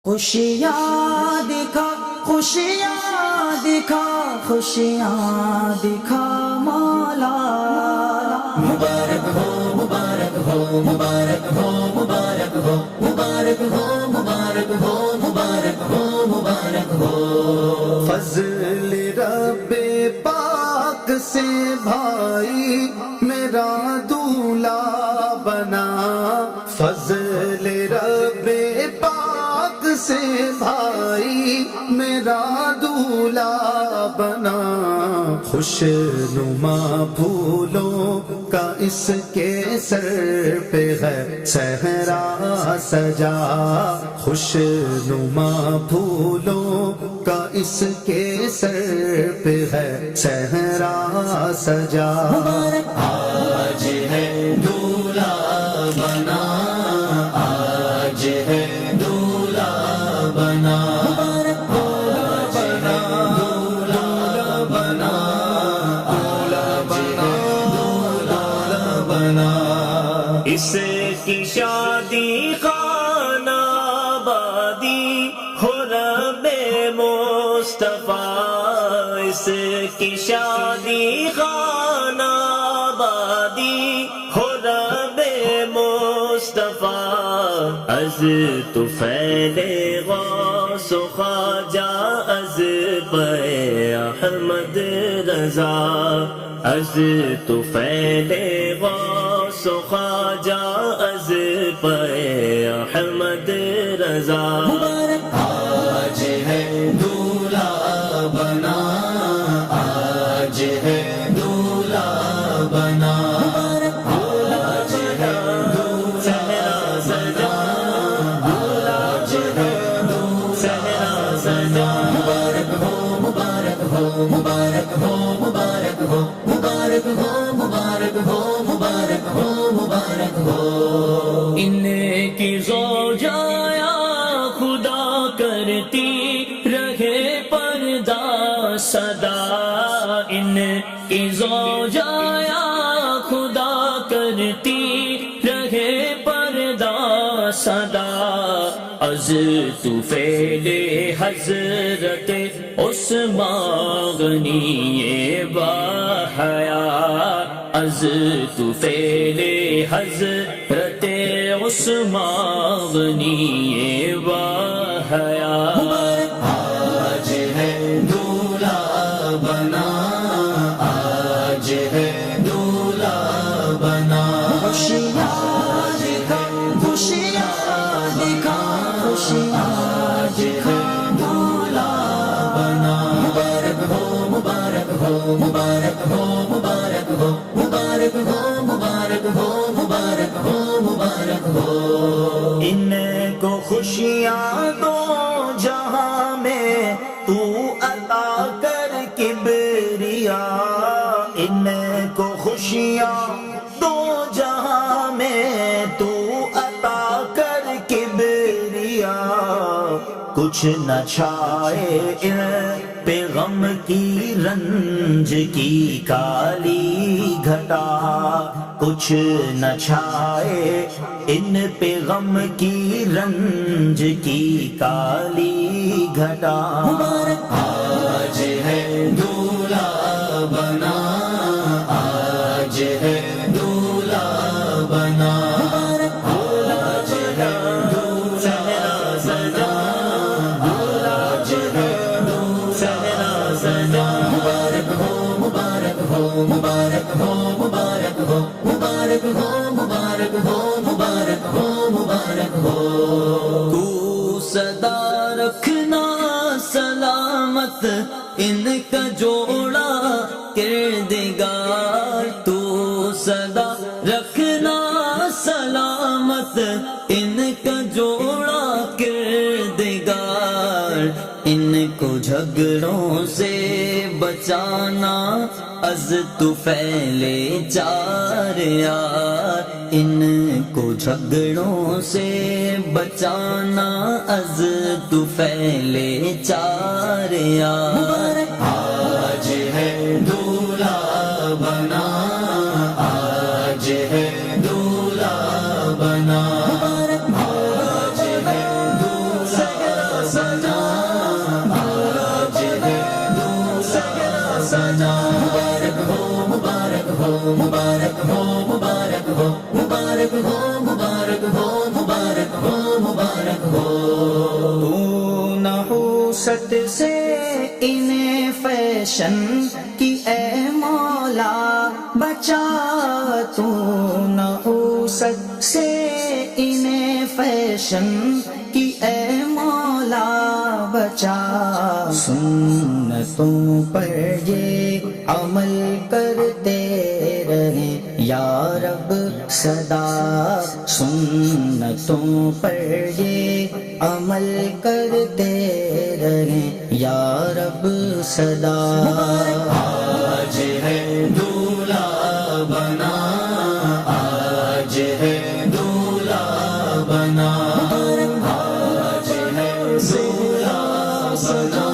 خوشیاں دکھا خوشیاں دکھا خوشیاں دکھا مولا مبارک ہو مبارک ہو مبارک ہو مبارک ہو مبارک ہو مبارک ہو مبارک ہو مبارک ہو فضل رب پاک سے بھائی میرا دولہا بنا فضل رب پاک سے بھائی میرا دولہا بنا خوش نما پھولوں کا اس کے سر پہ ہے صحرا سجا خوش نما پھولوں کا اس کے سر پہ ہے صحرا سجا آج ہے دولہا بنا آج ہے دولہا بنا اس کی شادی خانہ آبادی ہو رب مصطفیٰ اس کی شادی خانہ آبادی ہو رب مصطفیٰ از تو پھیلے غوث و خواجہ از پہ احمد رضا از تو پھیلے غوث و خواجہ از پہ احمد رضا آج ہے دولہا بنا آج ہے دولہا بنا آج ہے صحرا سجا آج ہے صحرا سجا مبارک ہو مبارک ہو مبارک ہو مبارک ہو مبارک ہو مبارک ہو مبارک ہو مبارک ہو ان کی زوجایا خدا کرتی رہے پردہ صدا ان کی زوجایا خدا کرتی رہے پردہ صدا از تو فعل حضرت عثمان غنی باحیا از تو فعل حضرت عثمان غنی باحیا آج ہے دولہا بنا آج ہے دولہا بنا خوشیاں دکھا خوشیاں دکھا خوشیاں دکھا دولہا بنا مبارک ہو مبارک ہو مبارک ہو مبارک ہو مبارک ہو مبارک ہو مبارک ہو مبارک ہو ان کو خوشیاں دو جہاں میں تو عطا کر کبریا ان کو خوشیاں دو جہاں میں تو عطا کر کبریا کچھ نہ چھائے ان پہ غم کی رنج کی کالی گھٹا کچھ نہ چھائے ان پہ غم کی رنج کی کالی گھٹا آج ہے دولہا بنا آج ہے دولہا بنا آج ہے صحرا سجا آج ہے صحرا سجا مبارک ہو مبارک ہو مبارک ہو مبارک ہو مبارک ہو مبارک ہو مبارک ہو مبارک ہو تو صدا رکھنا سلامت ان کا جوڑا کردگار تو صدا رکھنا سلامت ان کا جوڑا کردگار ان کو جھگڑوں سے بچانا از تو پھیلے چار یار ان کو جھگڑوں سے بچانا از تو پھیلے چار یار آج ہے دولہا بنا آج ہے دولہا بنا آج ہے دولہا ہو مبارک ہو مبارک ہو مبارک ہو مبارک ہو مبارک ہو مبارک ہو تو نحوست سے انہیں فیشن کی اے مولا بچا، تو نحوست سے انہیں فیشن کی اے مولا بچا، سنتوں پر یہ عمل کرتے رہیں یا رب سدا، سنتوں پر یہ عمل کرتے رہیں یا رب سدا۔ آج ہے دولہا بنا، آج ہے دولہا بنا، آج ہے دولہا بنا،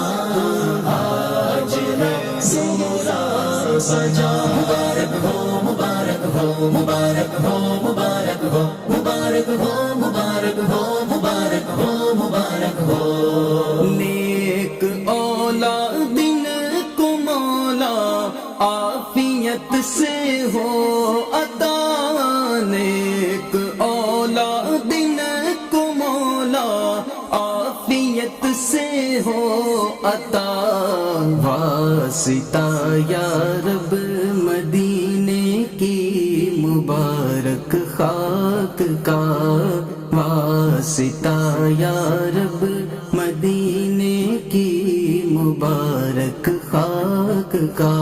آج ہے دولہا سجا، مبارک ہو مبارک ہو مبارک ہو مبارک ہو مبارک ہو مبارک ہو مبارک ہو مبارک ہو۔ نیک اولاد کو مولا عافیت سے ہو عطا، نیک اولاد کو مولا عافیت سے ہو عطا، واسطہ یا رب مدینے کی مبارک خاک کا، واسطہ یا رب مدینے کی مبارک خاک کا۔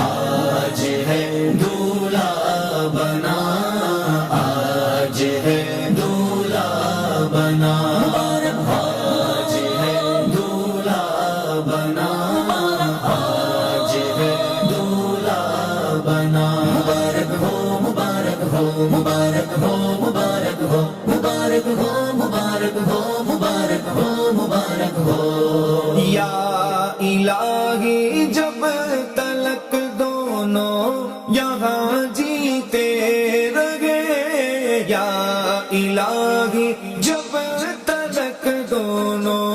آج ہے دولہا بنا، آج ہے دولہا بنا، آج ہے دولہا بنا، آج ہے دولہا بنا، مبارک ہو مبارک ہو مبارک ہو مبارک ہو مبارک ہو مبارک ہو مبارک ہو مبارک ہو۔ یا الہی جب تلک دونوں یہاں جیتے رہے، یا الہی جب تلک دونوں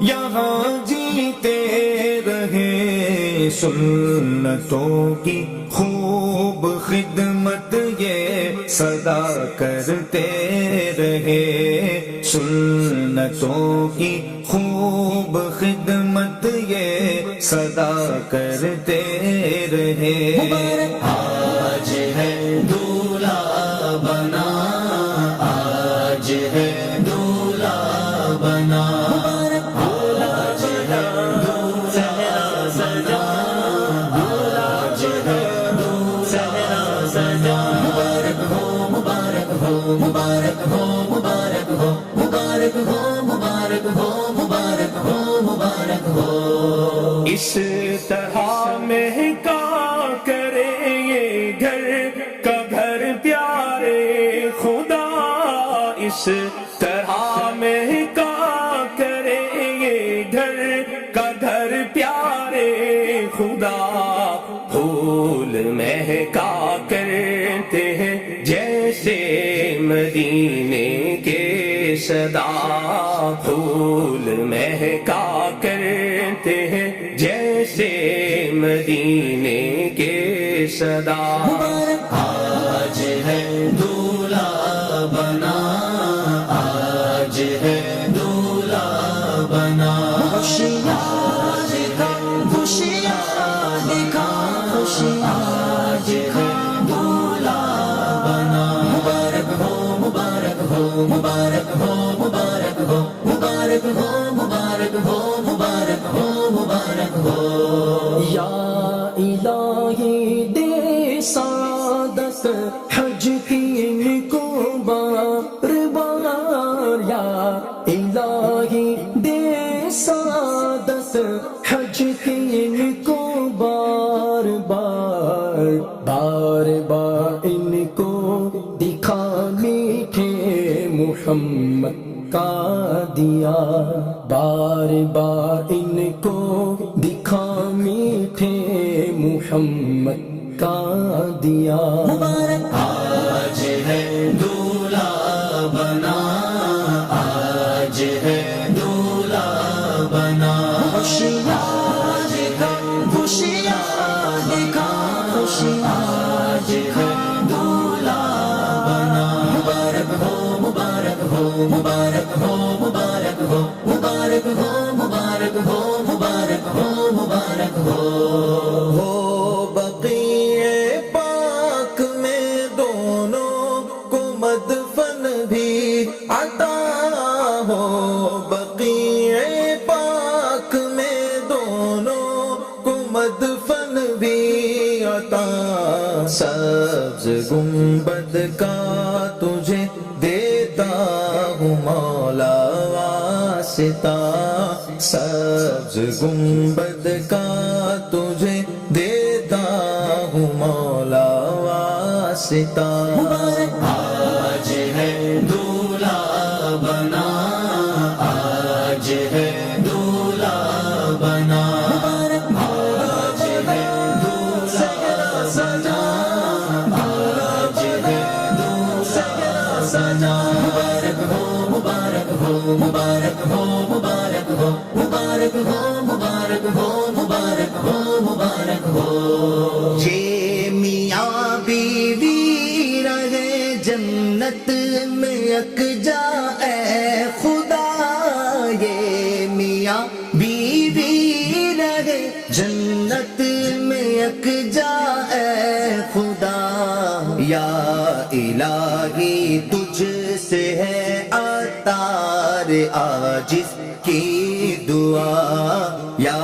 یہاں جیتے رہے، سنتوں کی خوب خدمت یہ سدا کرتے رہے، سنتوں کی خوب خدمت یہ سدا کرتے رہے۔ آج ہے دولہا بنا، آج ہے دولہا بنا، آج ہے دولہا سجا، آج ہے دولہا سجا، مبارک ہو مبارک ہو مبارک ہو مبارک ہو مبارک ہو مبارک ہو مبارک ہو مبارک ہو۔ اس طرح مہکا کرے یہ گھر کا گھر پیارے خدا، اس طرح مہکا کرے یہ گھر کا گھر پیارے خدا، پھول مہکا کرتے ہیں جیسے مدینے کے صدا، پھول مہکا کرتے ہیں جیسے مدینے کے صدا۔ آج ہے دولہا بنا، آج ہے دولہا بنا، خوشیاں دکھا خوشیاں دکھا خوشیاں دکھا، دولہا بنا، مبارک ہو مبارک ہو مبارک ہو مبارک ہو مبارک ہو مبارک ہو مبارک ہو مبارک ہو۔ یا الہی دے سعادت حج کی ان کو بار بار، یا الہی دے سعادت حج کی ان کو بار بار، بار بار ان کو دکھا میٹھے محمد کا دیا، بار بار ان کو دکھا میٹھے محمد کا دیا۔ آج ہے دولہا بنا، آج ہے دولہا بنا، خوشیاں دکھا خوشیاں دکھا خوشیاں ہو مبارک ہو مبارک ہو مبارک ہو مبارک ہو بقیع پاک میں دونوں کو مدفن بھی عطا ہو بقیع پاک میں دونوں کو مدفن بھی عطا سبز گنبد کا تجھے دیتا ہوں مولا واسطہ سبز گنبد کا تجھے دیتا ہوں مولا واسطہ آج ہے دولہا بنا آج ہے دولہا بنا آج ہے دولہا سجا آج ہے دولہا سجا مبارک ہو مبارک ہو مبارک ہو مبارک ہو مبارک ہو مبارک ہو مبارک ہو مبارک ہو یہ میاں بیوی رہے جنت میں یکجا اے خدا یہ میاں بیوی رہے جنت میں یکجا اے خدا یا الہی تجھ سے ہے عطار عاجز کی دعا یا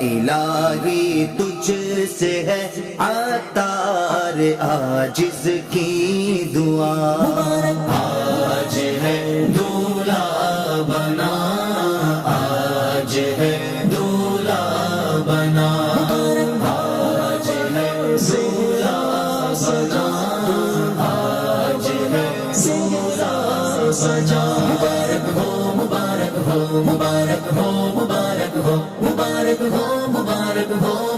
الہی تجھ سے ہے عطار عاجز کی دعا آج ہے دولہا بنا آج ہے دولہا بنا آج ہے دولہا سجا آج ہے دولہا سجا مبارک ہو مبارک ہو مبارک ہو مبارک ہو مبارک ہو مبارک ہو